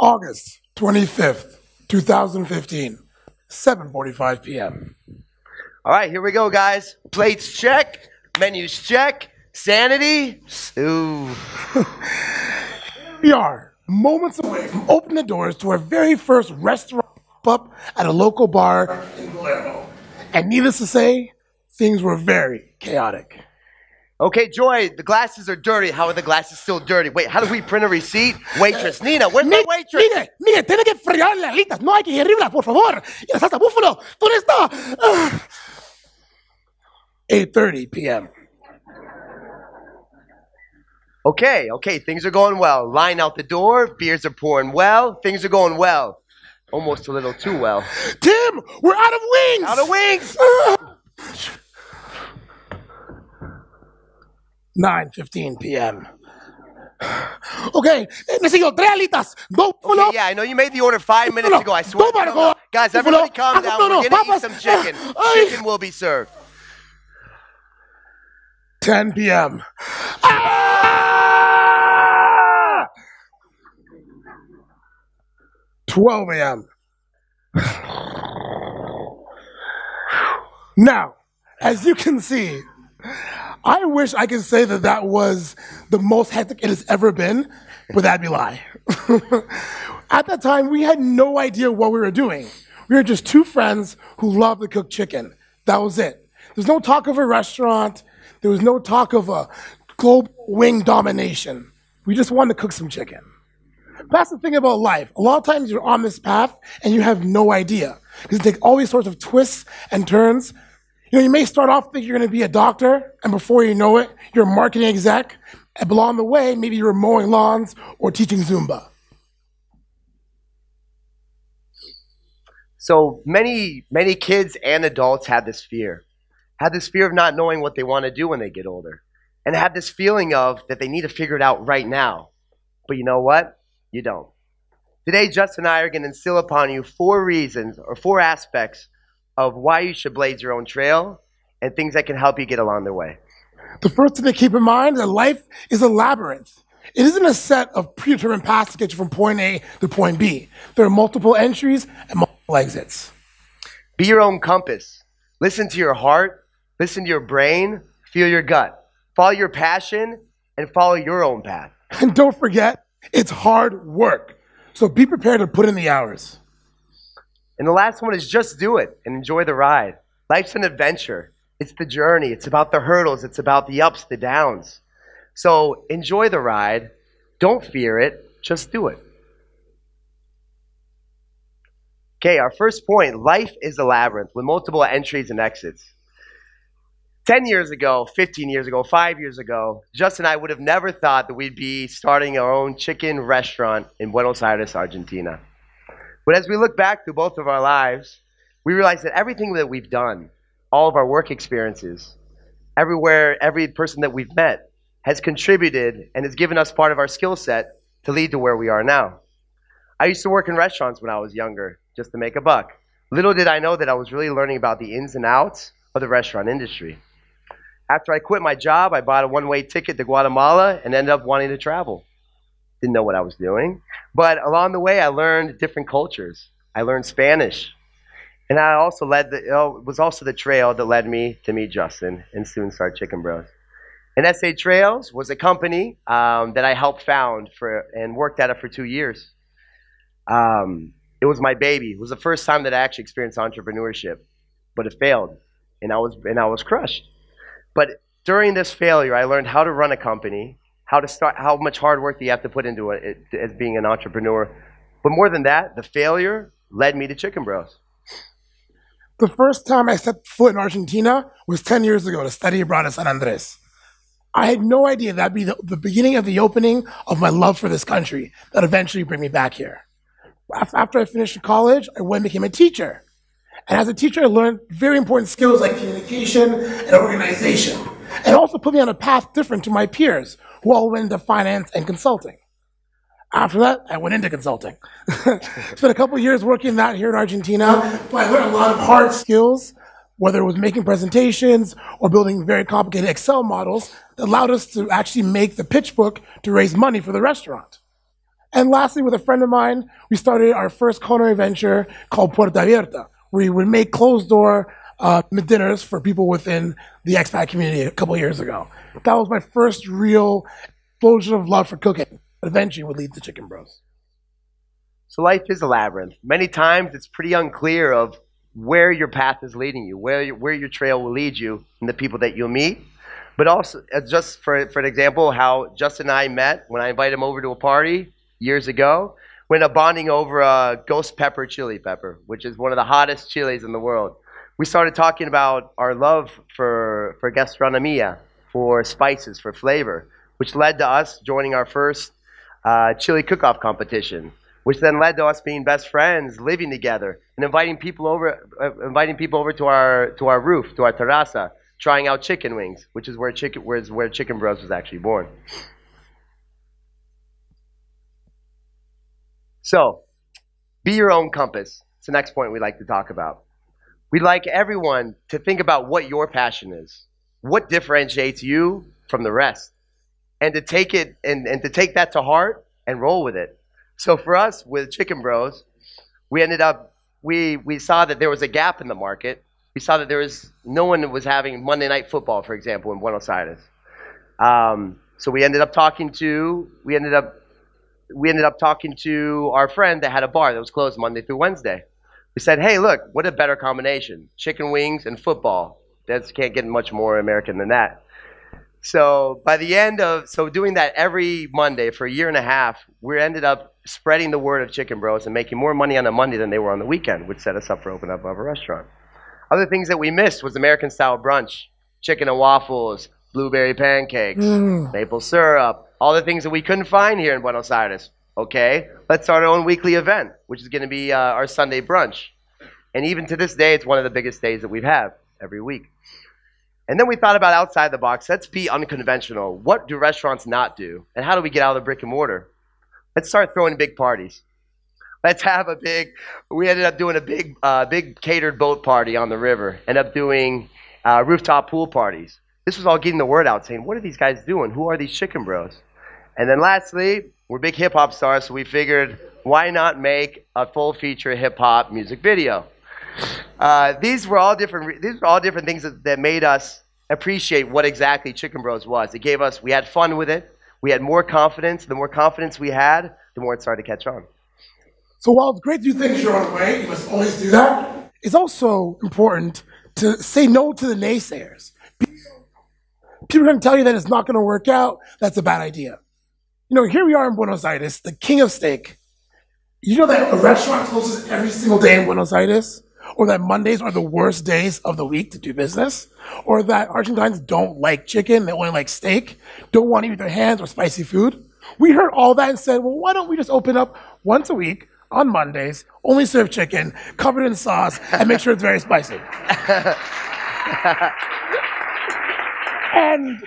August 25th, 2015, 7:45 p.m. All right, here we go, guys. Plates check, menus check, sanity. Ooh. We are moments away from opening the doors to our very first restaurant pop-up at a local bar in Palermo. And needless to say, things were very chaotic. Okay, Joy, the glasses are dirty. How are the glasses still dirty? Wait, how do we print a receipt? Waitress, Nina, where's my waitress? Mire, tiene que fregar las alitas. No hay que hervirlas, por favor. Y la salsa búfalo, ¿dónde está? 8:30 p.m. Okay, things are going well. Line out the door, beers are pouring well. Things are going well. Almost a little too well. Tim, we're out of wings! Out of wings! 9:15 p.m. Okay, necesito 3 alitas. Okay, yeah, I know you made the order 5 minutes ago. I swear. No. Guys, everybody calm down. We're going to eat some chicken. Chicken will be served. 10 p.m. 12 a.m. Now, as you can see, I wish I could say that that was the most hectic it has ever been, but that'd be a lie. At that time, we had no idea what we were doing. We were just 2 friends who loved to cook chicken. That was it. There's no talk of a restaurant. There was no talk of a global wing domination. We just wanted to cook some chicken. That's the thing about life. A lot of times you're on this path and you have no idea. Because it takes all these sorts of twists and turns. You know, you may start off thinking you're going to be a doctor, and before you know it, you're a marketing exec. And along the way, maybe you're mowing lawns or teaching Zumba. So many kids and adults have this fear. Have this fear of not knowing what they want to do when they get older. And have this feeling of that they need to figure it out right now. But you know what? You don't. Today, Justin and I are going to instill upon you 4 reasons or 4 aspects of why you should blaze your own trail and things that can help you get along the way. The first thing to keep in mind is that life is a labyrinth. It isn't a set of predetermined paths to get you from point A to point B. There are multiple entries and multiple exits. Be your own compass. Listen to your heart, listen to your brain, feel your gut. Follow your passion and follow your own path. And don't forget, it's hard work. So be prepared to put in the hours. And the last one is just do it and enjoy the ride. Life's an adventure. It's the journey. It's about the hurdles. It's about the ups, the downs. So enjoy the ride. Don't fear it. Just do it. Okay, our first point, life is a labyrinth with multiple entries and exits. 10 years ago, 15 years ago, 5 years ago, Justin and I would have never thought that we'd be starting our own chicken restaurant in Buenos Aires, Argentina. But as we look back through both of our lives, we realize that everything that we've done, all of our work experiences, everywhere, every person that we've met has contributed and has given us part of our skill set to lead to where we are now. I used to work in restaurants when I was younger just to make a buck. Little did I know that I was really learning about the ins and outs of the restaurant industry. After I quit my job, I bought a one-way ticket to Guatemala and ended up wanting to travel. Didn't know what I was doing. But along the way, I learned different cultures. I learned Spanish. And I also it was also the trail that led me to meet Justin and soon start Chicken Bros. And SA Trails was a company that I helped found and worked at it for 2 years. It was my baby. It was the first time that I actually experienced entrepreneurship, but it failed, and I was crushed. But during this failure, I learned how to run a company, how much hard work do you have to put into it as being an entrepreneur. But more than that, the failure led me to Chicken Bros. The first time I set foot in Argentina was 10 years ago to study abroad at San Andres. I had no idea that'd be the beginning of the opening of my love for this country that eventually bring me back here. After I finished college, I went and became a teacher. And as a teacher, I learned very important skills like communication and organization. And also put me on a path different to my peers who all went into finance and consulting. After that, I went into consulting. Spent a couple of years working that here in Argentina, but I learned a lot of hard skills, whether it was making presentations or building very complicated Excel models that allowed us to actually make the pitch book to raise money for the restaurant. And lastly, with a friend of mine, we started our first culinary venture called Puerta Abierta, where we would make closed-door dinners for people within the expat community a couple of years ago. That was my first real explosion of love for cooking. Eventually would lead to Chicken Bros. So life is a labyrinth. Many times it's pretty unclear of where your path is leading you, where your trail will lead you, and the people that you'll meet. But also, just for an example, how Justin and I met when I invited him over to a party years ago. We ended up bonding over a ghost pepper chili pepper, which is one of the hottest chilies in the world. We started talking about our love for gastronomia, for spices, for flavor, which led to us joining our first chili cook-off competition, which then led to us being best friends, living together, and inviting people over to our roof, to our terraza, trying out chicken wings, which is where Chicken Bros was actually born. So, be your own compass. It's the next point we like to talk about. We'd like everyone to think about what your passion is, what differentiates you from the rest, and to take it and to take that to heart and roll with it. So for us with Chicken Bros, we ended up we saw that there was a gap in the market. We saw that no one was having Monday Night Football, for example, in Buenos Aires. So we ended up talking to our friend that had a bar that was closed Monday through Wednesday. We said, hey, look, what a better combination. Chicken wings and football. That can't get much more American than that. So doing that every Monday for a year and a half, we ended up spreading the word of Chicken Bros and making more money on a Monday than they were on the weekend, which set us up for opening up a restaurant. Other things that we missed was American-style brunch, chicken and waffles, blueberry pancakes, maple syrup, all the things that we couldn't find here in Buenos Aires. Okay, let's start our own weekly event, which is going to be our Sunday brunch. And even to this day, it's one of the biggest days that we have every week. And then we thought about outside the box. Let's be unconventional. What do restaurants not do? And how do we get out of the brick and mortar? Let's start throwing big parties. Let's have we ended up doing a big catered boat party on the river. Ended up doing rooftop pool parties. This was all getting the word out, saying, what are these guys doing? Who are these Chicken Bros? And then lastly, we're big hip-hop stars, so we figured, why not make a full-feature hip-hop music video? These were all different things that made us appreciate what exactly Chicken Bros was. We had fun with it. We had more confidence. The more confidence we had, the more it started to catch on. So while it's great to do things your own way, you must always do that, it's also important to say no to the naysayers. People are going to tell you that it's not going to work out. That's a bad idea. You know, here we are in Buenos Aires, the king of steak. You know that a restaurant closes every single day in Buenos Aires? Or that Mondays are the worst days of the week to do business? Or that Argentines don't like chicken, they only like steak, don't want to eat with their hands or spicy food? We heard all that and said, well, why don't we just open up once a week on Mondays, only serve chicken, covered in sauce, and make sure it's very spicy. And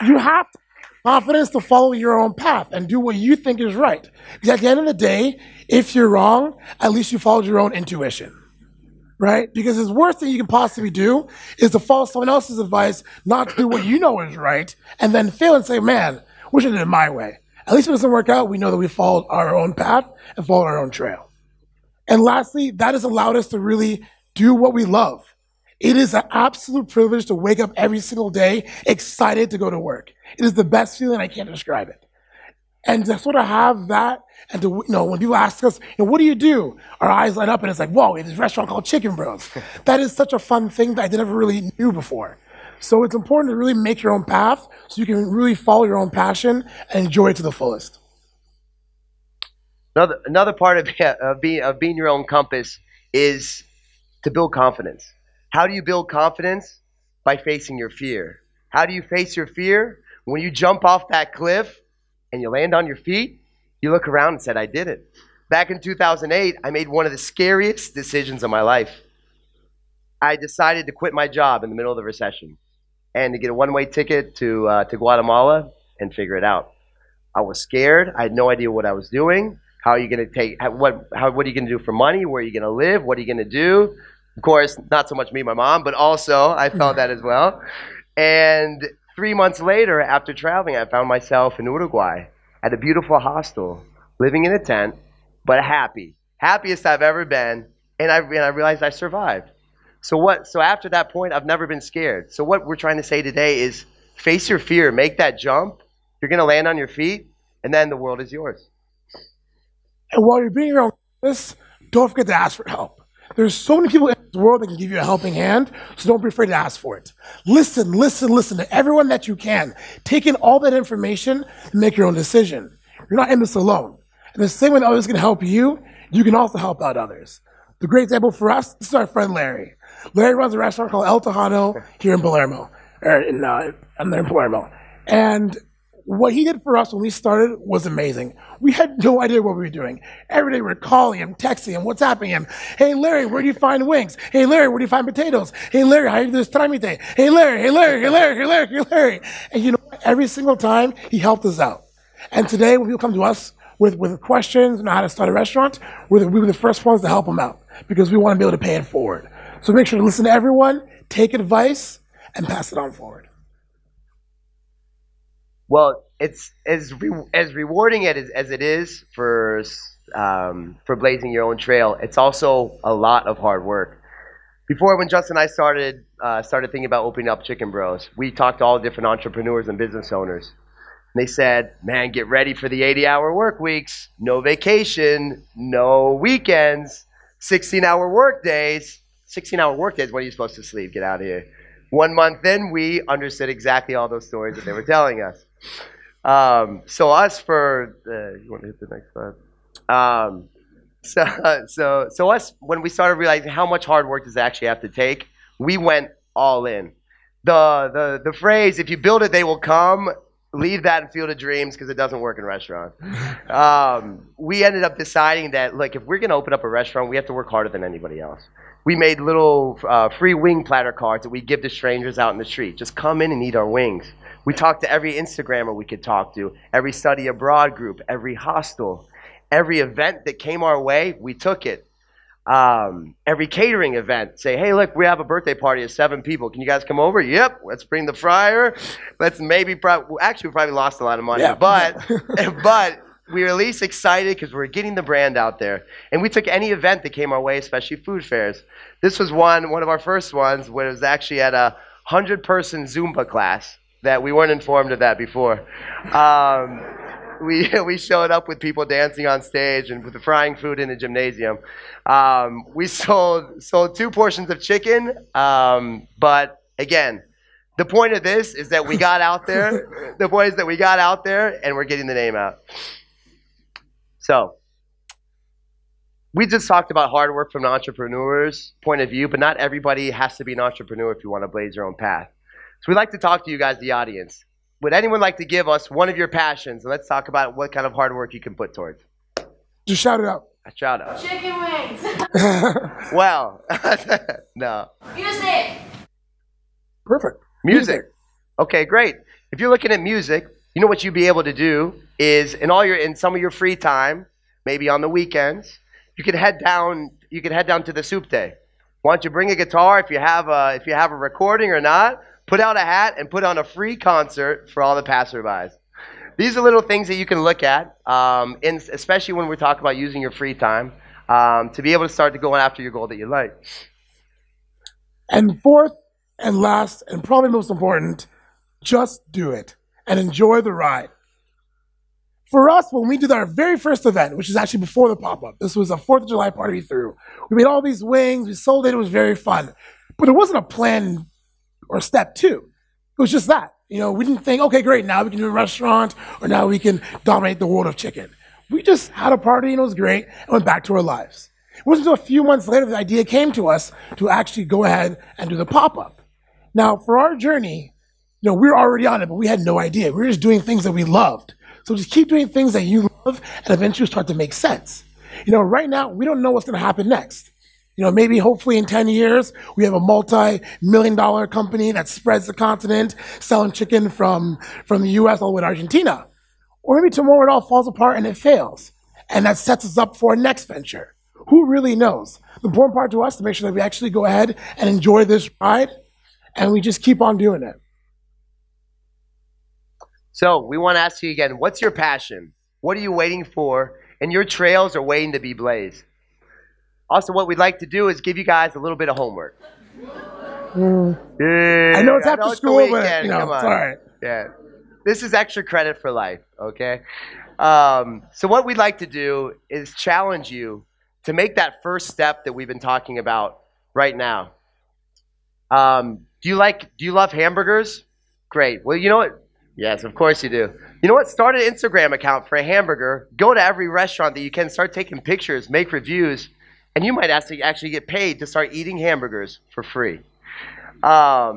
you have confidence to follow your own path and do what you think is right. Because at the end of the day, if you're wrong, at least you followed your own intuition, right? Because the worst thing you can possibly do is to follow someone else's advice, not to do what you know is right, and then fail and say, man, wish I did it my way. At least if it doesn't work out, we know that we followed our own path and followed our own trail. And lastly, that has allowed us to really do what we love. It is an absolute privilege to wake up every single day excited to go to work. It is the best feeling, I can't describe it. And to sort of have that, and to, when people ask us, what do you do? Our eyes light up and it's like, whoa, it's a restaurant called Chicken Bros. That is such a fun thing that I never really knew before. So it's important to really make your own path so you can really follow your own passion and enjoy it to the fullest. Another part of being your own compass is to build confidence. How do you build confidence? By facing your fear. How do you face your fear? When you jump off that cliff and you land on your feet, you look around and said, I did it. Back in 2008, I made one of the scariest decisions of my life. I decided to quit my job in the middle of the recession and to get a one-way ticket to Guatemala and figure it out. I was scared. I had no idea what I was doing. How are you going to what are you going to do for money? Where are you going to live? What are you going to do? Of course, not so much me and my mom, but also I felt that as well. And 3 months later, after traveling, I found myself in Uruguay at a beautiful hostel living in a tent, but happy. Happiest I've ever been, and I realized I survived. So after that point, I've never been scared. So what we're trying to say today is face your fear, make that jump. You're going to land on your feet, and then the world is yours. And while you're being around this, don't forget to ask for help. There's so many people in this world that can give you a helping hand, so don't be afraid to ask for it. Listen to everyone that you can. Take in all that information and make your own decision. You're not in this alone. And the same way that others can help you, you can also help out others. The great example for us, this is our friend Larry. Larry runs a restaurant called El Tejano here in Palermo, in Palermo. And what he did for us when we started was amazing. We had no idea what we were doing. Every day we were calling him, texting him, WhatsApping him. Hey, Larry, where do you find wings? Hey, Larry, where do you find potatoes? Hey, Larry, how do you do this tramite? Hey, Larry, hey, Larry, hey, Larry, hey, Larry, hey, Larry. And you know what? Every single time, he helped us out. And today, when people come to us with questions on how to start a restaurant, we were the first ones to help them out because we want to be able to pay it forward. So make sure to listen to everyone, take advice, and pass it on forward. Well, it's as rewarding as it is for blazing your own trail. It's also a lot of hard work. Before, when Justin and I started thinking about opening up Chicken Bros, we talked to all different entrepreneurs and business owners. And they said, man, get ready for the 80-hour work weeks, no vacation, no weekends, 16-hour work days. 16-hour work days, when are you supposed to sleep? Get out of here. 1 month in, we understood exactly all those stories that they were telling us. So us for, you want to hit the next slide? So us, when we started realizing how much hard work does it actually have to take, we went all in. The phrase, if you build it, they will come, leave that in Field of Dreams because it doesn't work in restaurants. We ended up deciding that, like, if we're going to open up a restaurant, we have to work harder than anybody else. We made little free wing platter cards that we give to strangers out in the street. Just come in and eat our wings. We talked to every Instagrammer we could talk to, every study abroad group, every hostel, every event that came our way, we took it. Every catering event, say, hey, look, we have a birthday party of 7 people. Can you guys come over? Yep, let's bring the fryer. Let's maybe, we probably lost a lot of money, yeah. but we were at least excited because we were getting the brand out there. And we took any event that came our way, especially food fairs. This was one of our first ones where it was actually at a 100-person Zumba class that we weren't informed of that before. We showed up with people dancing on stage and with the frying food in the gymnasium. We sold 2 portions of chicken, but again, the point of this is that we got out there. The point is that we got out there and we're getting the name out. So, we just talked about hard work from an entrepreneur's point of view, but not everybody has to be an entrepreneur if you want to blaze your own path. So we'd like to talk to you guys, the audience. Would anyone like to give us one of your passions? And let's talk about what kind of hard work you can put towards. Just shout it out. A shout out. Chicken wings. Well, no. Music. Perfect. Music. Okay, great. If you're looking at music, you know what you'd be able to do is in some of your free time, maybe on the weekends, you could head down to the soup day. Why don't you bring a guitar if you have a recording or not? Put out a hat and put on a free concert for all the passerbys. These are little things that you can look at, especially when we're talking about using your free time, to be able to start to go after your goal that you like. And fourth and last, and probably most important, just do it and enjoy the ride. For us, when we did our very first event, which is actually before the pop-up, this was a 4th of July party we threw. We made all these wings, we sold it, it was very fun. But it wasn't a plan or step 2. It was just that. You know, we didn't think, okay, great, now we can do a restaurant, or now we can dominate the world of chicken. We just had a party and it was great and went back to our lives. It wasn't until a few months later the idea came to us to actually go ahead and do the pop-up. Now, for our journey, you know, we were already on it, but we had no idea. We were just doing things that we loved. So just keep doing things that you love and eventually start to make sense. You know, right now, we don't know what's going to happen next. You know, maybe hopefully in 10 years, we have a multi-million-dollar company that spreads the continent, selling chicken from the US all the way to Argentina. Or maybe tomorrow it all falls apart and it fails. And that sets us up for a next venture. Who really knows? The important part to us is to make sure that we actually go ahead and enjoy this ride, and we just keep on doing it. So we want to ask you again, what's your passion? What are you waiting for? and your trails are waiting to be blazed. Also, what we'd like to do is give you guys a little bit of homework. Yeah, I know it's after school, but it's all right. Yeah, this is extra credit for life, okay? So what we'd like to do is challenge you to make that first step that we've been talking about right now. Do you love hamburgers? Great. Well, you know what? Yes, of course you do. You know what? Start an Instagram account for a hamburger. Go to every restaurant that you can. Start taking pictures, make reviews, and you might actually get paid to start eating hamburgers for free. I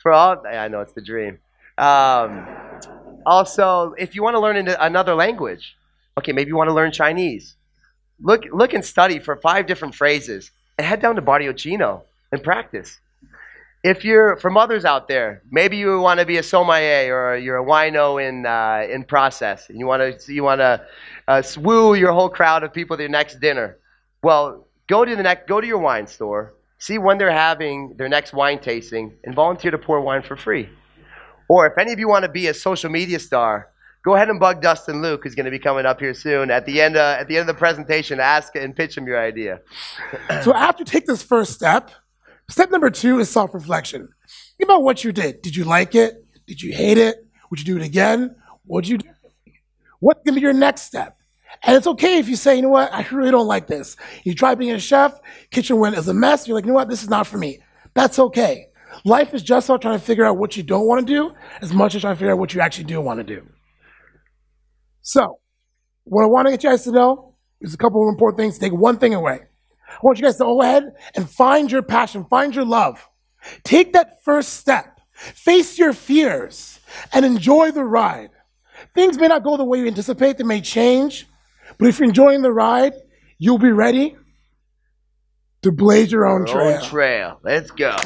know it's the dream. Also, if you want to learn another language, okay, maybe you want to learn Chinese. Look and study for 5 different phrases and head down to Barrio Chino and practice. If you're, for mothers out there, maybe you want to be a sommelier or you're a wino in process, and you want to woo your whole crowd of people to your next dinner. Well, go to your wine store, see when they're having their next wine tasting, and volunteer to pour wine for free. Or if any of you want to be a social media star, go ahead and bug Dustin Luke, who's going to be coming up here soon. At the end of the presentation, ask and pitch him your idea. So after you take this first step, step number 2 is self-reflection. Think about what you did. Did you like it? Did you hate it? Would you do it again? What would you do? What's going to be your next step? And it's okay if you say, you know what, I really don't like this. You try being a chef, kitchen went as a mess, you're like, you know what, this is not for me. That's okay. Life is just about trying to figure out what you don't want to do as much as trying to figure out what you actually do want to do. So, what I want to get you guys to know is a couple of important things. Take one thing away. I want you guys to go ahead and find your passion, find your love. Take that first step. Face your fears and enjoy the ride. Things may not go the way you anticipate, they may change, but if you're enjoying the ride, you'll be ready to blaze your own trail. Let's go.